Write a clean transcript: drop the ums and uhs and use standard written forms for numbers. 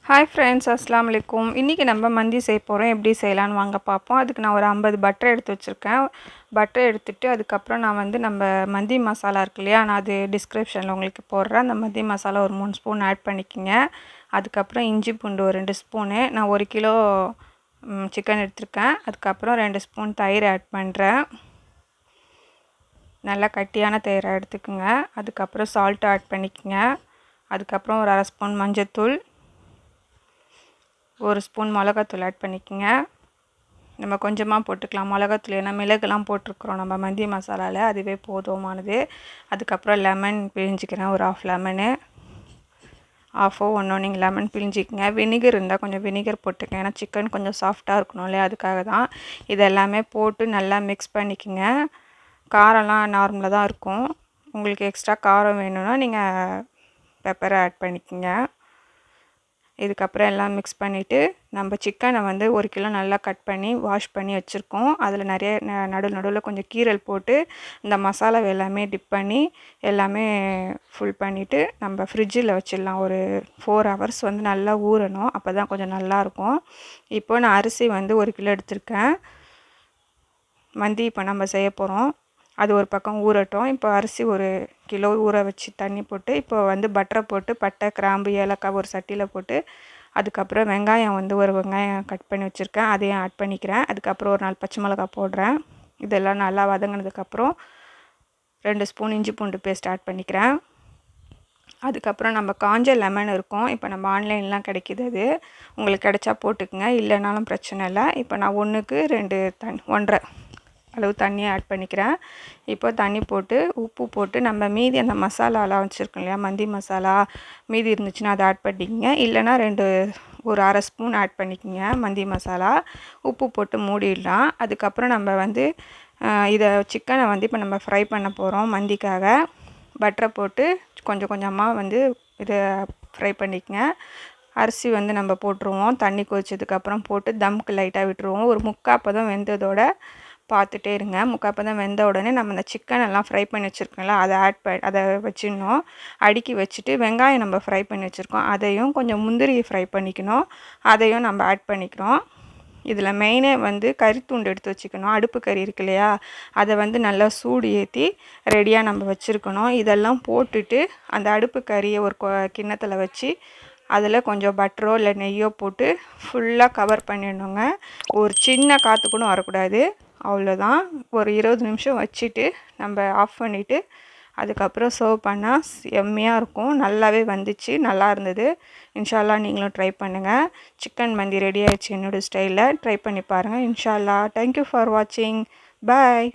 Hi friends, அஸ்ஸலாமு அலைக்கும். இன்றைக்கி நம்ம மந்தி செய்ய போகிறோம். எப்படி செய்யலான்னு வாங்க பார்ப்போம். அதுக்கு நான் ஒரு 50 பட்டர் எடுத்து வச்சுருக்கேன். பட்டர் எடுத்துகிட்டு அதுக்கப்புறம் நான் நம்ம மந்தி மசாலா இருக்கு இல்லையா, நான் அது டிஸ்கிரிப்ஷனில் உங்களுக்கு போடுறேன். அந்த மந்தி மசாலா ஒரு 3 ஸ்பூன் ஆட் பண்ணிக்கோங்க. அதுக்கப்புறம் இஞ்சி பூண்டு ஒரு 2 ஸ்பூனு, நான் 1 கிலோ சிக்கன் எடுத்திருக்கேன். அதுக்கப்புறம் 2 ஸ்பூன் தயிர் ஆட் பண்ணுறேன். நல்லா கட்டியான தயிரை எடுத்துக்கோங்க. அதுக்கப்புறம் சால்ட்டு ஆட் பண்ணிக்கோங்க. அதுக்கப்புறம் ஒரு 1/2 ஸ்பூன் மஞ்சத்தூள், 1 ஸ்பூன் மிளகாத்தூள் ஆட் பண்ணிக்கோங்க. நம்ம கொஞ்சமாக போட்டுக்கலாம் மிளகாத்தூள், ஏன்னா மிளகுலாம் போட்டிருக்குறோம் நம்ம மந்தி மசாலாவில், அதுவே போதுமானது. அதுக்கப்புறம் லெமன் பிழிஞ்சிக்கிறேன், ஒரு 1/2 லெமனு, 1/2 நீங்கள் லெமன் பிழிஞ்சிக்கங்க. வினிகர் இருந்தால் கொஞ்சம் வினிகர் போட்டுக்கங்க, ஏன்னா சிக்கன் கொஞ்சம் சாஃப்டாக இருக்கணும் இல்லையா, அதுக்காக தான். இதெல்லாமே போட்டு நல்லா மிக்ஸ் பண்ணிக்கோங்க. காரம்லாம் நார்மலாக தான் இருக்கும். உங்களுக்கு எக்ஸ்ட்ரா காரம் வேணும்னா நீங்கள் பெப்பரை ஆட் பண்ணிக்கோங்க. இதுக்கப்புறம் எல்லாம் மிக்ஸ் பண்ணிவிட்டு நம்ம சிக்கனை 1 கிலோ நல்லா கட் பண்ணி வாஷ் பண்ணி வச்சுருக்கோம். அதில் நிறைய நடுவில் கொஞ்சம் கீரல் போட்டு இந்த மசாலாவை எல்லாமே டிப் பண்ணி எல்லாமே ஃபுல் பண்ணிவிட்டு நம்ம ஃப்ரிட்ஜில் வச்சிடலாம். ஒரு 4 ஹவர்ஸ் நல்லா ஊறணும், அப்போ தான் கொஞ்சம் நல்லாயிருக்கும். இப்போ நான் அரிசி 1 கிலோ எடுத்திருக்கேன். மந்தி இப்போ நம்ம செய்ய போகிறோம். அது ஒரு பக்கம் ஊறட்டும். இப்போ அரிசி 1 கிலோ ஊற வச்சு தண்ணி போட்டு இப்போ பட்டரை போட்டு பட்டை, கிராம்பு, ஏலக்காய் ஒரு சட்டியில் போட்டு, அதுக்கப்புறம் வெங்காயம் ஒரு வெங்காயம் கட் பண்ணி வச்சுருக்கேன், அதையும் ஆட் பண்ணிக்கிறேன். அதுக்கப்புறம் ஒரு 4 பச்சை மிளகாய் போடுறேன். இதெல்லாம் நல்லா வதங்கினதுக்கப்புறம் 2 ஸ்பூன் இஞ்சி பூண்டு பேஸ்ட் ஆட் பண்ணிக்கிறேன். அதுக்கப்புறம் நம்ம காஞ்ச லெமன் இருக்கும், இப்போ நம்ம ஆன்லைன்லாம் கிடைக்கிது, அது உங்களுக்கு கிடைச்சா போட்டுக்குங்க, இல்லைனாலும் பிரச்சனை இல்லை. இப்போ நான் 1க்கு 2 1.5 அளவு தண்ணியை ஆட் பண்ணிக்கிறேன். இப்போ தண்ணி போட்டு உப்பு போட்டு நம்ம மீதி அந்த மசாலாலாம் வச்சுருக்கோம் இல்லையா, மந்தி மசாலா மீதி இருந்துச்சுன்னா அதை ஆட் பண்ணிக்கங்க, இல்லைனா ஒரு 1/2 ஸ்பூன் ஆட் பண்ணிக்கோங்க மந்தி மசாலா. உப்பு போட்டு மூடிடலாம். அதுக்கப்புறம் நம்ம இதை சிக்கனை இப்போ நம்ம ஃப்ரை பண்ண போகிறோம் மந்திக்காக. பட்டரை போட்டு கொஞ்சம் கொஞ்சமாக இதை ஃப்ரை பண்ணிக்கங்க. அரிசி நம்ம போட்டுருவோம், தண்ணி கொதிச்சதுக்கப்புறம் போட்டு தம்க்கு லைட்டாக விட்டுருவோம். ஒரு 3/4 பதம் வெந்ததோட பார்த்துட்டே இருங்க. 3/4 பதம் வெந்த உடனே நம்ம இந்த சிக்கன் எல்லாம் ஃப்ரை பண்ணி வச்சுருக்கோம்ல, அதை வச்சிடணும். அடுக்கி வச்சுட்டு வெங்காயம் நம்ம ஃப்ரை பண்ணி வச்சுருக்கோம், அதையும் கொஞ்சம் முந்திரி ஃப்ரை பண்ணிக்கணும், அதையும் நம்ம ஆட் பண்ணிக்கிறோம். இதில் மெயினே கறி துண்டு எடுத்து வச்சுக்கணும். அடுப்பு கறி இருக்கு இல்லையா, அதை நல்லா சூடு ஏற்றி ரெடியாக நம்ம வச்சுருக்கணும். இதெல்லாம் போட்டுட்டு அந்த அடுப்பு கறியை ஒரு கிண்ணத்தில் வச்சு அதில் கொஞ்சம் பட்டரோ இல்லை நெய்யோ போட்டு ஃபுல்லாக கவர் பண்ணிடணுங்க. ஒரு சின்ன காற்று கூட வரக்கூடாது, அவ்வளோதான். ஒரு 20 நிமிஷம் வச்சுட்டு நம்ம ஆஃப் பண்ணிவிட்டு அதுக்கப்புறம் சர்வ் பண்ணால் எம்மியாக இருக்கும். நல்லாவே வந்துச்சு, நல்லா இருந்தது. இன்ஷா அல்லாஹ் நீங்களும் ட்ரை பண்ணுங்கள். சிக்கன் மந்தி ரெடி ஆகிடுச்சு என்னோடய ஸ்டைலில். ட்ரை பண்ணி பாருங்கள் இன்ஷா அல்லாஹ். தேங்க்யூ ஃபார் வாட்சிங். பாய்.